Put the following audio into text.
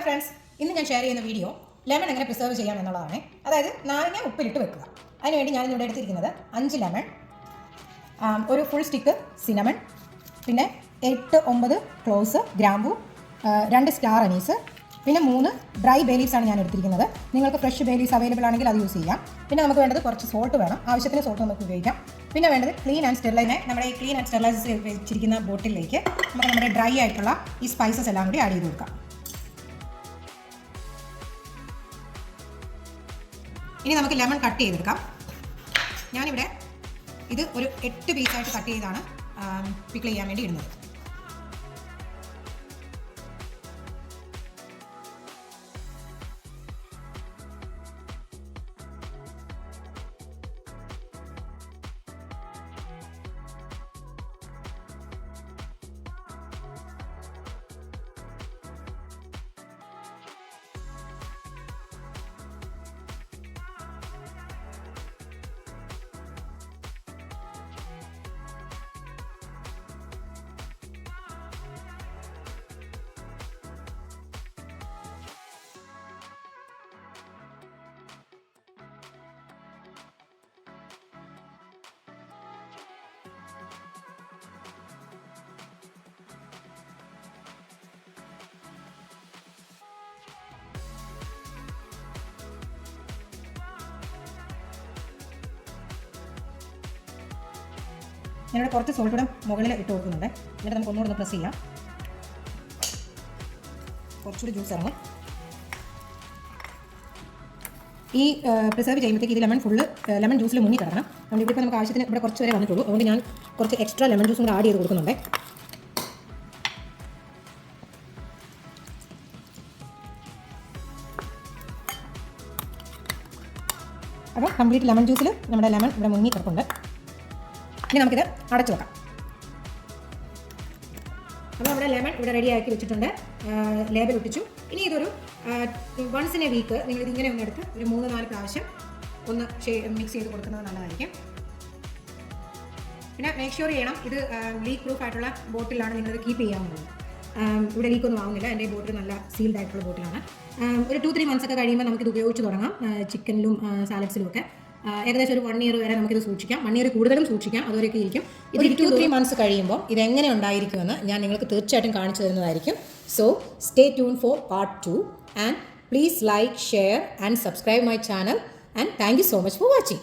Friends, ഇന്ന് ഞാൻ share ചെയ്യുന്ന വീഡിയോ ലെമൺ എങ്ങനെ പ്രിസർവ് ചെയ്യാം എന്നുള്ളതാണ്. അതായത് നാരങ്ങ ഉപ്പിലിട്ട് വെക്കുക. അതിനുവേണ്ടി ഞാനിവിടെ എടുത്തിരിക്കുന്നത് 5 ലെമൺ, ഒരു ഫുൾ സ്റ്റിക്ക് സിനമൺ, പിന്നെ 8-9 ക്ലോവ്സ്, ഗ്രാമ്പൂ, 2 സ്റ്റാർ അനീസ്, പിന്നെ 3 ഡ്രൈ ബേ ലീവ്സ് ആണ് ഞാൻ എടുത്തിരിക്കുന്നത്. നിങ്ങൾക്ക് ഫ്രഷ് ബേ ലീവ്സ് അവൈലബിൾ ആണെങ്കിൽ അത് യൂസ് ചെയ്യാം. പിന്നെ നമുക്ക് വേണ്ടത് കുറച്ച് സോൾട്ട് വേണം, ആവശ്യത്തിന് സോൾട്ട് നമുക്ക് ഉപയോഗിക്കാം. പിന്നെ വേണ്ടത് ക്ലീൻ ആൻഡ് സ്റ്റെറിലൈനെ നമ്മുടെ ഈ ക്ലീൻ ആൻഡ് സ്റ്റെറിലൈസ് വെച്ചിരിക്കുന്ന ബോട്ടിലേക്ക് നമുക്ക് നമ്മുടെ ഡ്രൈ ആയിട്ടുള്ള ഈ സ്പൈസസ് എല്ലാം കൂടി ആഡ് ചെയ്ത് കൊടുക്കാം. ഇനി നമുക്ക് ലെമൺ കട്ട് ചെയ്തെടുക്കാം. ഞാനിവിടെ ഇത് ഒരു 8 പീസായിട്ട് കട്ട് ചെയ്താണ് പിക്കിൾ ചെയ്യാൻ വേണ്ടി ഇടുന്നത്. ഞാനിവിടെ കുറച്ച് സോൾട്ട് കൂടെ മുകളിൽ ഇട്ട് കൊടുക്കുന്നുണ്ട്. എന്നിട്ട് നമുക്ക് ഒന്നുകൂടെ പ്രസ് ചെയ്യാം. കുറച്ചുകൂടി ജ്യൂസ് ഇറങ്ങും. ഈ പ്രിസർവ് ചെയ്യുമ്പോഴത്തേക്ക് ഇത് ലെമൺ ജ്യൂസിൽ മുങ്ങി കിടക്കണം. അതുകൊണ്ട് ഇവിടെ നമുക്ക് ആവശ്യത്തിന് ഇവിടെ കുറച്ച് വരെ വന്നിട്ടുള്ളൂ. അതുകൊണ്ട് ഞാൻ കുറച്ച് എക്സ്ട്രാ ലെമൺ ജ്യൂസും കൂടെ ആഡ് ചെയ്ത് കൊടുക്കുന്നുണ്ട്. അപ്പോൾ കംപ്ലീറ്റ് ലെമൺ ജ്യൂസിൽ നമ്മുടെ ലെമൺ ഇവിടെ മുങ്ങി കിടപ്പുണ്ട്. ഇനി നമുക്കിത് അടച്ചു വെക്കാം. അപ്പോൾ നമ്മുടെ ലെമൺ ഇവിടെ റെഡി ആക്കി വെച്ചിട്ടുണ്ട്, ലേബൽ ഒട്ടിച്ചു. ഇനി ഇതൊരു വൺസ് ഇൻ എ വീക്ക് നിങ്ങൾ ഇതിങ്ങനെ ഒന്ന് എടുത്ത് ഒരു 3-4 പ്രാവശ്യം ഒന്ന് മിക്സ് ചെയ്ത് കൊടുക്കുന്നത് നല്ലതായിരിക്കും. പിന്നെ മേക്ക് ഷുവർ ചെയ്യണം ഇത് ലീക്ക് പ്രൂഫ് ആയിട്ടുള്ള ബോട്ടിലാണ് നിങ്ങളിത് കീപ്പ് ചെയ്യാവുന്നത്. ഇവിടെ ലീക്കൊന്നും ആവുന്നില്ല. എൻ്റെ ബോട്ടിൽ നല്ല സീൽഡ് ആയിട്ടുള്ള ബോട്ടിലാണ്. ഒരു 2-3 മന്ത്സ് ഒക്കെ കഴിയുമ്പോൾ നമുക്കിത് ഉപയോഗിച്ച് തുടങ്ങാം. ചിക്കനിലും സാലഡ്സിലും ഒക്കെ ഏകദേശം ഒരു 1 ഇയർ വരെ നമുക്കിത് സൂക്ഷിക്കാം. 1 ഇയർ കൂടുതലും സൂക്ഷിക്കാം. അതുവരെയൊക്കെ ഇരിക്കും. ഇത് 2-3 മന്ത്സ് കഴിയുമ്പോൾ ഇതെങ്ങനെ ഉണ്ടായിരിക്കുമെന്ന് ഞാൻ നിങ്ങൾക്ക് തീർച്ചയായിട്ടും കാണിച്ചു തരുന്നതായിരിക്കും. So stay tune four part 2 and please like, share and subscribe my channel and thank you so much for watching.